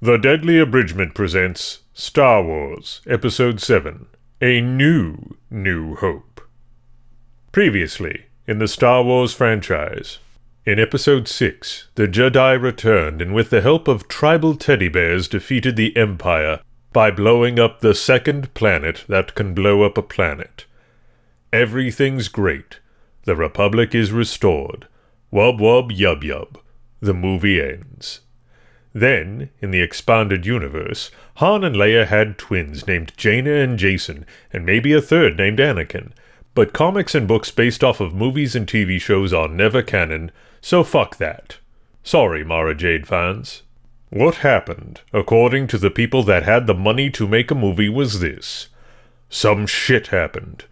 The Deadly Abridgment presents Star Wars, Episode VII, A New Hope. Previously, in the Star Wars franchise, in Episode VI, the Jedi returned and with the help of tribal teddy bears defeated the Empire by blowing up the second planet that can blow up a planet. Everything's great. The Republic is restored. Wub wub yub yub. The movie ends. Then, in the expanded universe, Han and Leia had twins named Jaina and Jason, and maybe a third named Anakin. But comics and books based off of movies and TV shows are never canon, so fuck that. Sorry, Mara Jade fans. What happened, according to the people that had the money to make a movie, was this. Some shit happened.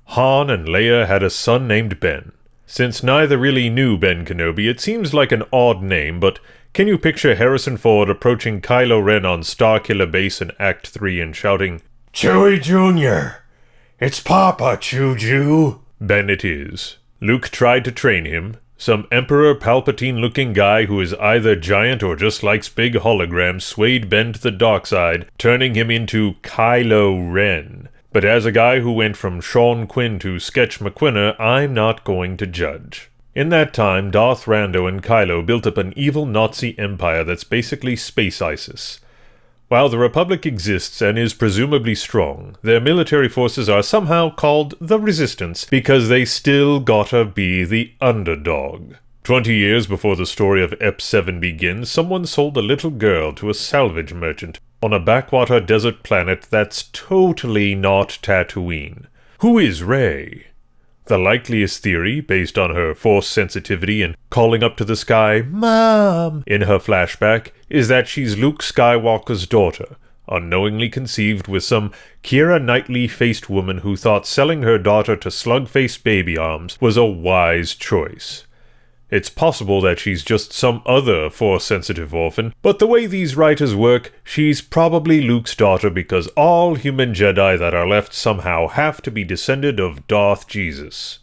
Han and Leia had a son named Ben. Since neither really knew Ben Kenobi, it seems like an odd name, but can you picture Harrison Ford approaching Kylo Ren on Starkiller base in Act 3 and shouting, "Chewie Jr., it's Papa Choo-Choo." Ben it is. Luke tried to train him, some Emperor Palpatine-looking guy who is either giant or just likes big holograms swayed Ben to the dark side, turning him into Kylo Ren. But as a guy who went from Sean Quinn to Sketch McQuinner, I'm not going to judge. In that time, Darth Rando and Kylo built up an evil Nazi empire that's basically space ISIS. While the Republic exists and is presumably strong, their military forces are somehow called the Resistance because they still gotta be the underdog. 20 years before the story of VII begins, someone sold a little girl to a salvage merchant on a backwater desert planet that's totally not Tatooine. Who is Rey? The likeliest theory, based on her Force sensitivity and calling up to the sky, "Mom," in her flashback, is that she's Luke Skywalker's daughter, unknowingly conceived with some Keira Knightley-faced woman who thought selling her daughter to slug-faced baby arms was a wise choice. It's possible that she's just some other Force-sensitive orphan, but the way these writers work, she's probably Luke's daughter because all human Jedi that are left somehow have to be descended of Darth Jesus.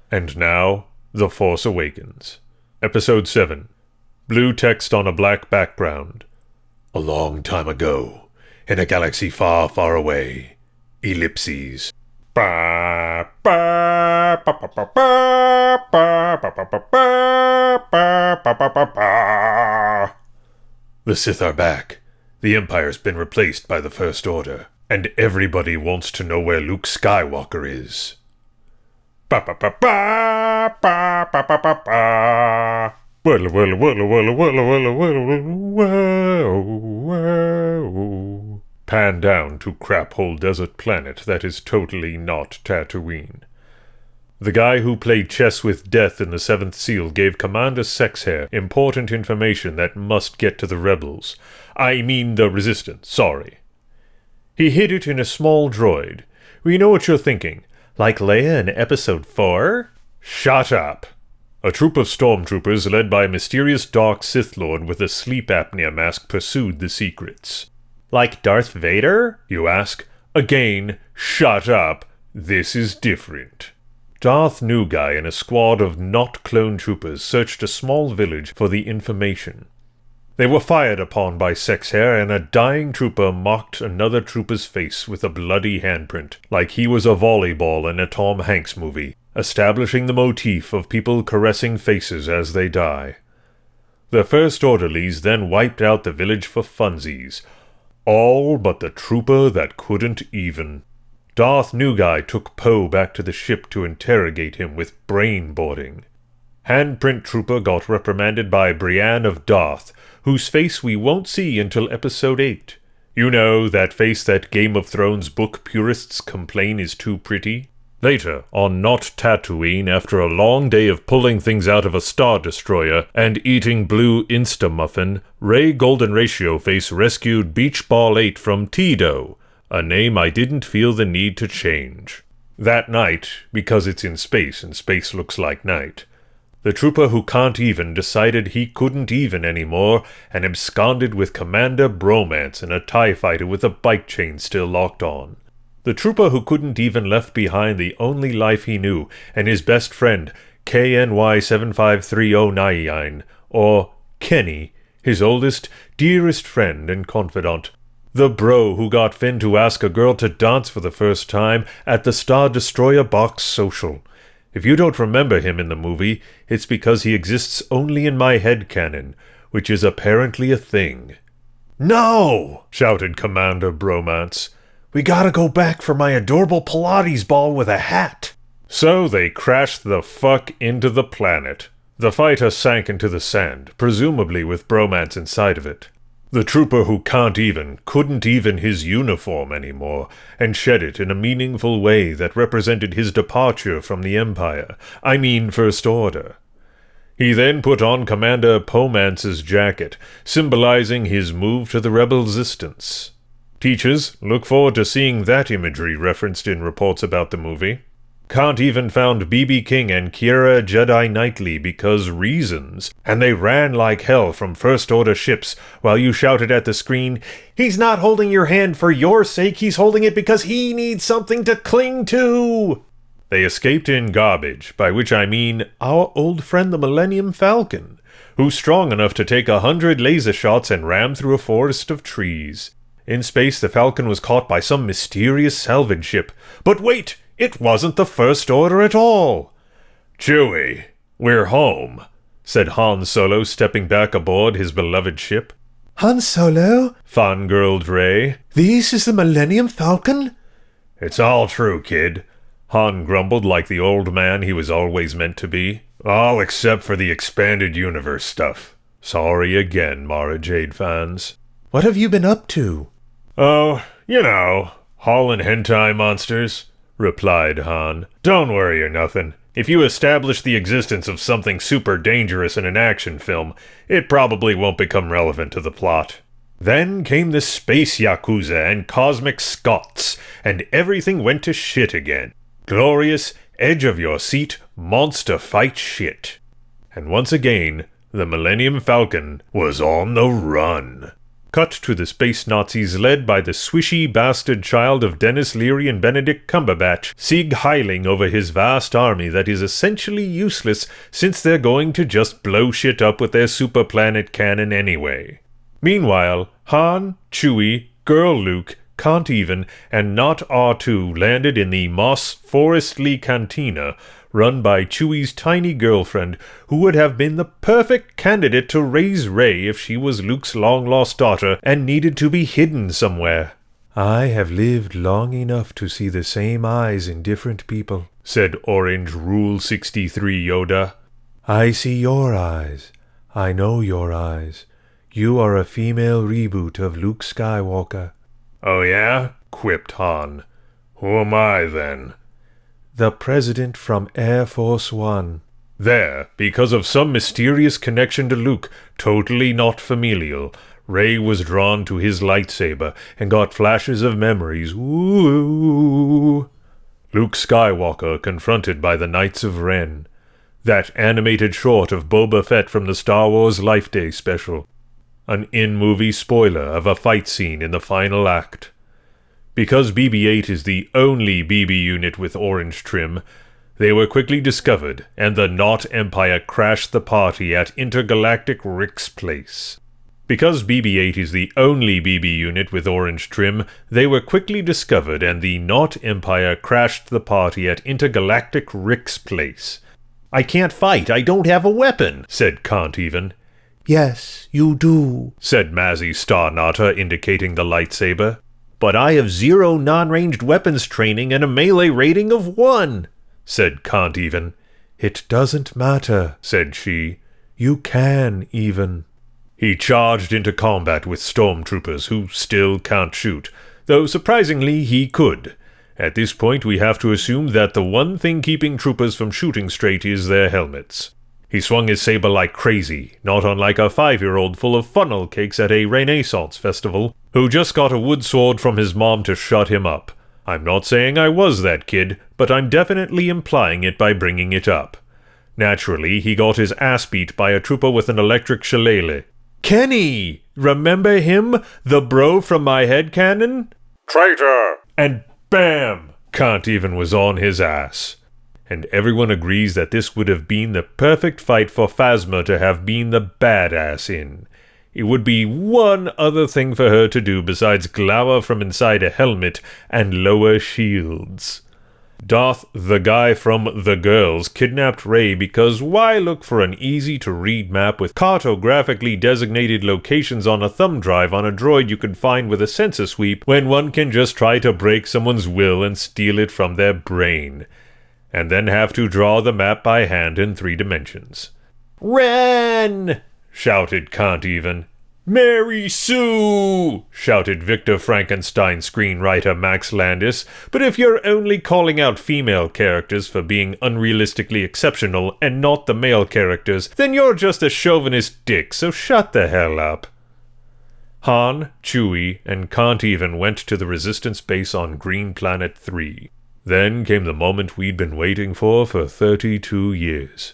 And now, The Force Awakens. Episode 7. Blue text on a black background. A long time ago, in a galaxy far, far away. Ellipses. The Sith are back. The Empire's been replaced by the First Order, and everybody wants to know where Luke Skywalker is. Pan down to crap-hole desert planet that is totally not Tatooine. The guy who played chess with death in the Seventh Seal gave Commander Xe-Xem important information that must get to the rebels. I mean the Resistance, sorry. He hid it in a small droid. We know what you're thinking. Like Leia in Episode 4? Shut up! A troop of stormtroopers led by a mysterious dark Sith Lord with a sleep apnea mask pursued the secrets. Like Darth Vader, you ask? Again, shut up. This is different. Darth New Guy and a squad of not-clone troopers searched a small village for the information. They were fired upon by Xe-Xem, and a dying trooper mocked another trooper's face with a bloody handprint, like he was a volleyball in a Tom Hanks movie, establishing the motif of people caressing faces as they die. The first orderlies then wiped out the village for funsies, all but the trooper that couldn't even. Darth New Guy took Poe back to the ship to interrogate him with brain-boarding. Handprint Trooper got reprimanded by Brienne of Darth, whose face we won't see until Episode 8. You know, that face that Game of Thrones book purists complain is too pretty? Later, on Not Tatooine, after a long day of pulling things out of a Star Destroyer and eating blue Insta-muffin, Ray Golden Ratio Face rescued Beach Ball 8 from Tito, a name I didn't feel the need to change. That night, because it's in space and space looks like night, the trooper who can't even decided he couldn't even anymore and absconded with Commander Bromance in a TIE fighter with a bike chain still locked on. The trooper who couldn't even left behind the only life he knew and his best friend, KNY 75309, or Kenny, his oldest, dearest friend and confidant. The bro who got Finn to ask a girl to dance for the first time at the Star Destroyer box social. If you don't remember him in the movie, it's because he exists only in my headcanon, which is apparently a thing. "No!" shouted Commander Bromance. "We gotta go back for my adorable Pilates ball with a hat." So they crashed the fuck into the planet. The fighter sank into the sand, presumably with Bromance inside of it. The trooper who couldn't even his uniform anymore, and shed it in a meaningful way that represented his departure from the Empire, First Order. He then put on Commander Pomance's jacket, symbolizing his move to the rebel resistance. Teachers, look forward to seeing that imagery referenced in reports about the movie. Can't even found B.B. King and Kiera Jedi Knightley because reasons, and they ran like hell from First Order ships while you shouted at the screen, "He's not holding your hand for your sake, he's holding it because he needs something to cling to!" They escaped in garbage, by which I mean our old friend the Millennium Falcon, who's strong enough to take 100 laser shots and ram through a forest of trees. In space, the Falcon was caught by some mysterious salvage ship. But wait! It wasn't the First Order at all! "Chewie, we're home," said Han Solo, stepping back aboard his beloved ship. "Han Solo?" fangirled Rey. "This is the Millennium Falcon?" "It's all true, kid," Han grumbled like the old man he was always meant to be. "All except for the expanded universe stuff. Sorry again, Mara Jade fans." "What have you been up to?" "Oh, hauling hentai monsters," replied Han. "Don't worry or nothing. If you establish the existence of something super dangerous in an action film, it probably won't become relevant to the plot." Then came the space Yakuza and cosmic Scots, and everything went to shit again. Glorious, edge-of-your-seat, monster fight shit. And once again, the Millennium Falcon was on the run. Cut to the space Nazis led by the swishy bastard child of Dennis Leary and Benedict Cumberbatch, Sieg Heiling over his vast army that is essentially useless since they're going to just blow shit up with their super planet cannon anyway. Meanwhile, Han, Chewie, Girl Luke, Can't Even, and Not R2 landed in the Moss Forestly Cantina, run by Chewie's tiny girlfriend, who would have been the perfect candidate to raise Rey if she was Luke's long-lost daughter and needed to be hidden somewhere. "I have lived long enough to see the same eyes in different people," said Orange Rule 63 Yoda. "I see your eyes. I know your eyes. You are a female reboot of Luke Skywalker." "Oh yeah?" quipped Han. "Who am I, then?" "The President from Air Force One." There, because of some mysterious connection to Luke, totally not familial, Rey was drawn to his lightsaber and got flashes of memories. Ooh. Luke Skywalker confronted by the Knights of Ren. That animated short of Boba Fett from the Star Wars Life Day special. An in-movie spoiler of a fight scene in the final act. Because BB-8 is the only BB unit with orange trim, they were quickly discovered, and the Not Empire crashed the party at Intergalactic Rick's place. Because BB-8 is the only BB unit with orange trim, they were quickly discovered, and the Not Empire crashed the party at Intergalactic Rick's place. "I can't fight, I don't have a weapon," said Can't Even. "Yes, you do," said Mazzy Starnata, indicating the lightsaber. "But I have 0 non-ranged weapons training and a melee rating of 1, said Can't Even. "It doesn't matter," said she. "You can even." He charged into combat with stormtroopers who still can't shoot, though surprisingly he could. At this point we have to assume that the one thing keeping troopers from shooting straight is their helmets. He swung his saber like crazy, not unlike a 5-year-old full of funnel cakes at a Renaissance festival, who just got a wood sword from his mom to shut him up. I'm not saying I was that kid, but I'm definitely implying it by bringing it up. Naturally, he got his ass beat by a trooper with an electric shillelagh. "Kenny! Remember him? The bro from my headcanon?" "Traitor!" And bam! Can't Even was on his ass. And everyone agrees that this would have been the perfect fight for Phasma to have been the badass in. It would be one other thing for her to do besides glower from inside a helmet and lower shields. Darth, the guy from The Girls, kidnapped Rey because why look for an easy-to-read map with cartographically designated locations on a thumb drive on a droid you can find with a sensor sweep when one can just try to break someone's will and steal it from their brain, and then have to draw the map by hand in 3 dimensions. "Ren!" shouted Can't Even. "Mary Sue!" shouted Victor Frankenstein screenwriter Max Landis. But if you're only calling out female characters for being unrealistically exceptional and not the male characters, then you're just a chauvinist dick, so shut the hell up. Han, Chewie, and Can't Even went to the Resistance base on Green Planet 3. Then came the moment we'd been waiting for 32 years.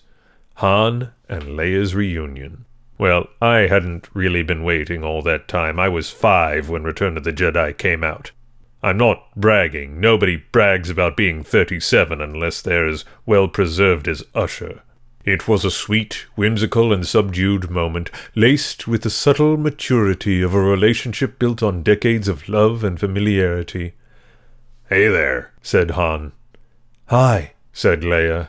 Han and Leia's reunion. Well, I hadn't really been waiting all that time. I was 5 when Return of the Jedi came out. I'm not bragging. Nobody brags about being 37 unless they're as well preserved as Usher. It was a sweet, whimsical, and subdued moment, laced with the subtle maturity of a relationship built on decades of love and familiarity. "Hey there," said Han. "Hi," said Leia.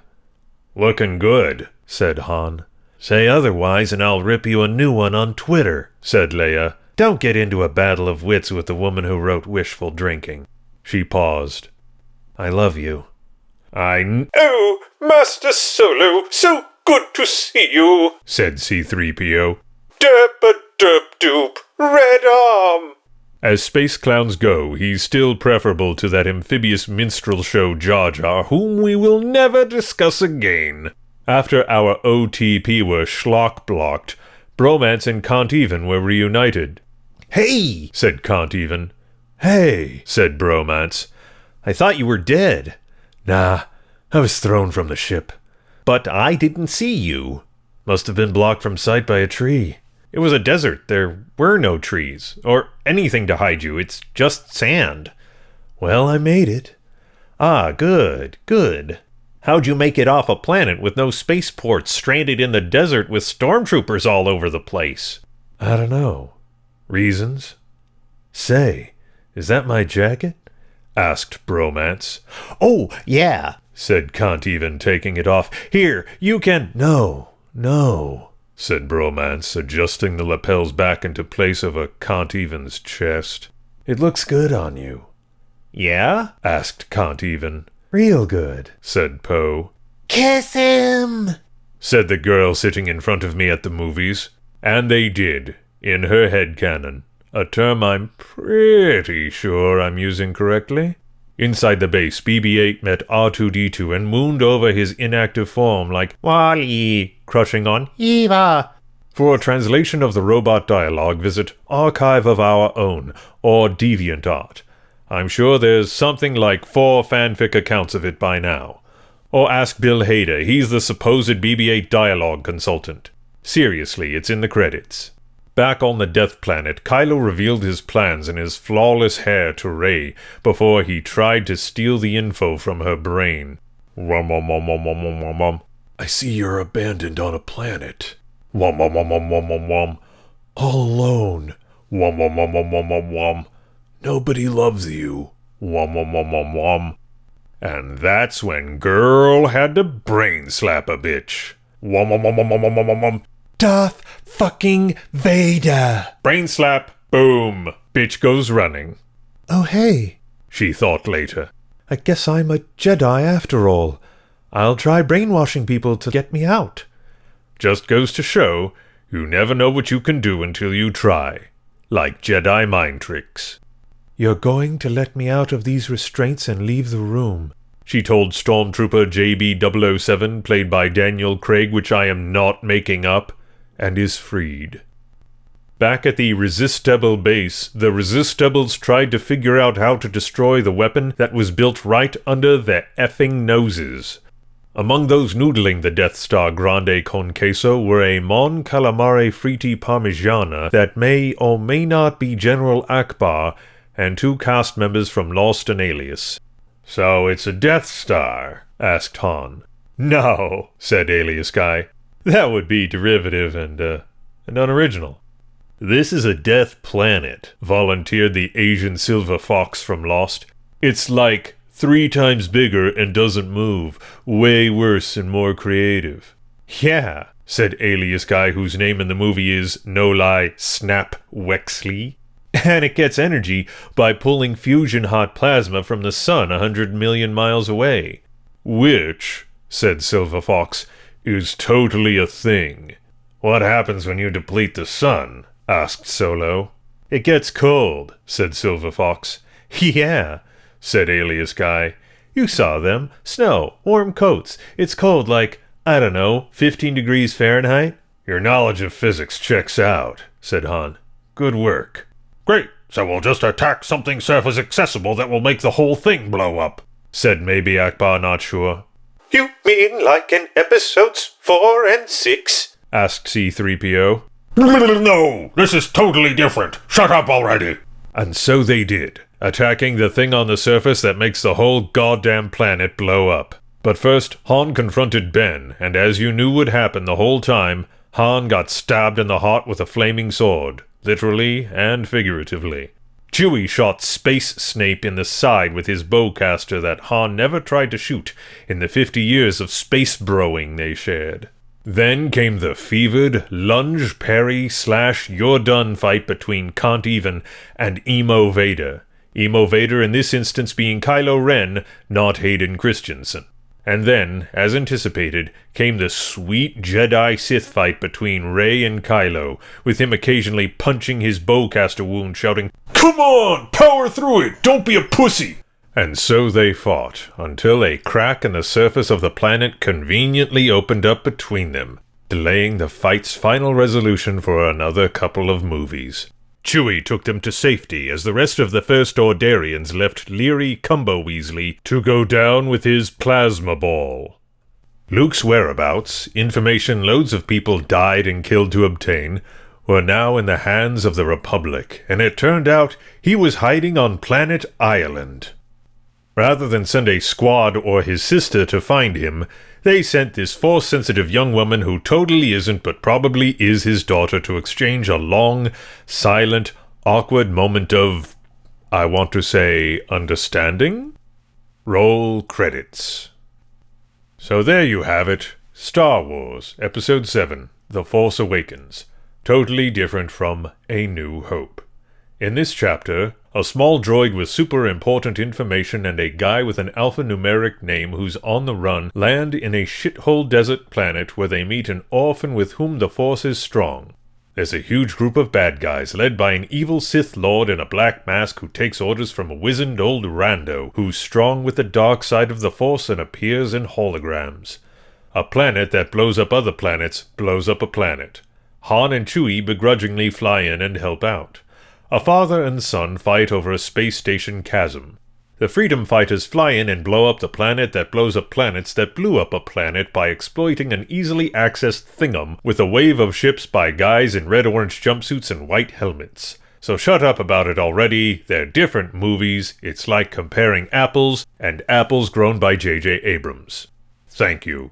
"Looking good," said Han. "Say otherwise and I'll rip you a new one on Twitter," said Leia. "Don't get into a battle of wits with the woman who wrote Wishful Drinking." She paused. "I love you." "Oh, Master Solo, so good to see you," said C-3PO. "Derp-a-derp-doop, red arm." As space clowns go, he's still preferable to that amphibious minstrel show Jar Jar, whom we will never discuss again. After our OTP were schlock-blocked, Bromance and Can't Even were reunited. "Hey!" said Can't Even. "Hey!" said Bromance. "I thought you were dead." "Nah, I was thrown from the ship." "But I didn't see you." "Must have been blocked from sight by a tree." "It was a desert. There were no trees, or anything to hide you. It's just sand." "Well, I made it." "Ah, good, good. How'd you make it off a planet with no spaceports, stranded in the desert with stormtroopers all over the place?" "I don't know. Reasons." "Say, is that my jacket?" asked Bromance. "Oh, yeah," said Can't Even, taking it off. "Here, you can—" No, said Bromance, adjusting the lapels back into place over Can't Even's chest. "It looks good on you." "Yeah?" asked Can't Even. "Real good," said Poe. "Kiss him," said the girl sitting in front of me at the movies. And they did, in her headcanon, a term I'm pretty sure I'm using correctly. Inside the base, BB-8 met R2-D2 and mooned over his inactive form like Wall-E, crushing on Eva. For a translation of the robot dialogue, visit Archive of Our Own, or DeviantArt. I'm sure there's something like 4 fanfic accounts of it by now. Or ask Bill Hader, he's the supposed BB-8 dialogue consultant. Seriously, it's in the credits. Back on the Death Planet, Kylo revealed his plans and his flawless hair to Rey before he tried to steal the info from her brain. "I see you're abandoned on a planet. All alone. Wom. Nobody loves you. Wom. And that's when girl had to brain slap a bitch. Wom. Darth fucking Vader. Brain slap. Boom. Bitch goes running. "Oh, hey," she thought later. "I guess I'm a Jedi after all. I'll try brainwashing people to get me out." Just goes to show, you never know what you can do until you try. Like Jedi mind tricks. "You're going to let me out of these restraints and leave the room," she told Stormtrooper JB-007, played by Daniel Craig, which I am not making up, and is freed. Back at the Resistable base, the Resistables tried to figure out how to destroy the weapon that was built right under their effing noses. Among those noodling the Death Star Grande con Queso were a Mon Calamare Fritti Parmigiana that may or may not be General Akbar, and 2 cast members from Lost and Alias. "So it's a Death Star?" asked Han. "No," said Alias Guy. "That would be derivative and unoriginal." "This is a death planet," volunteered the Asian silver fox from Lost. "It's like 3 times bigger and doesn't move. Way worse and more creative." "Yeah," said alias guy whose name in the movie is, no lie, Snap Wexley. "And it gets energy by pulling fusion hot plasma from the sun 100 million miles away." "Which," said Silver Fox, "is totally a thing." "What happens when you deplete the sun?" asked Solo. "It gets cold," said Silver Fox. "Yeah," said alias guy. "You saw them. Snow, warm coats. It's cold like, I don't know, 15 degrees Fahrenheit?" "Your knowledge of physics checks out," said Han. "Good work." "Great, so we'll just attack something surface accessible that will make the whole thing blow up," said maybe Akbar, not sure. "You mean like in episodes 4 and 6? Asked C-3PO. No, this is totally different. Shut up already. And so they did, attacking the thing on the surface that makes the whole goddamn planet blow up. But first, Han confronted Ben, and as you knew would happen the whole time, Han got stabbed in the heart with a flaming sword, literally and figuratively. Chewie shot Space Snape in the side with his bowcaster that Han never tried to shoot in the 50 years of space broing they shared. Then came the fevered lunge parry / you're done fight between Can't Even and Emo Vader. Emo Vader in this instance being Kylo Ren, not Hayden Christensen. And then, as anticipated, came the sweet Jedi Sith fight between Rey and Kylo, with him occasionally punching his bowcaster wound, shouting, "Come on, power through it, don't be a pussy!" And so they fought, until a crack in the surface of the planet conveniently opened up between them, delaying the fight's final resolution for another couple of movies. Chewie took them to safety as the rest of the First Orderians left leery Cumbo Weasley to go down with his plasma ball. Luke's whereabouts, information loads of people died and killed to obtain, were now in the hands of the Republic, and it turned out he was hiding on planet Ireland. Rather than send a squad or his sister to find him, they sent this Force-sensitive young woman who totally isn't but probably is his daughter to exchange a long, silent, awkward moment of, I want to say, understanding? Roll credits. So there you have it, Star Wars, Episode 7, The Force Awakens, totally different from A New Hope. In this chapter, a small droid with super important information and a guy with an alphanumeric name who's on the run land in a shithole desert planet where they meet an orphan with whom the Force is strong. There's a huge group of bad guys led by an evil Sith Lord in a black mask who takes orders from a wizened old rando who's strong with the dark side of the Force and appears in holograms. A planet that blows up other planets blows up a planet. Han and Chewie begrudgingly fly in and help out. A father and son fight over a space station chasm. The freedom fighters fly in and blow up the planet that blows up planets that blew up a planet by exploiting an easily accessed thingum with a wave of ships by guys in red-orange jumpsuits and white helmets. So shut up about it already, they're different movies, it's like comparing apples and apples grown by J.J. Abrams. Thank you.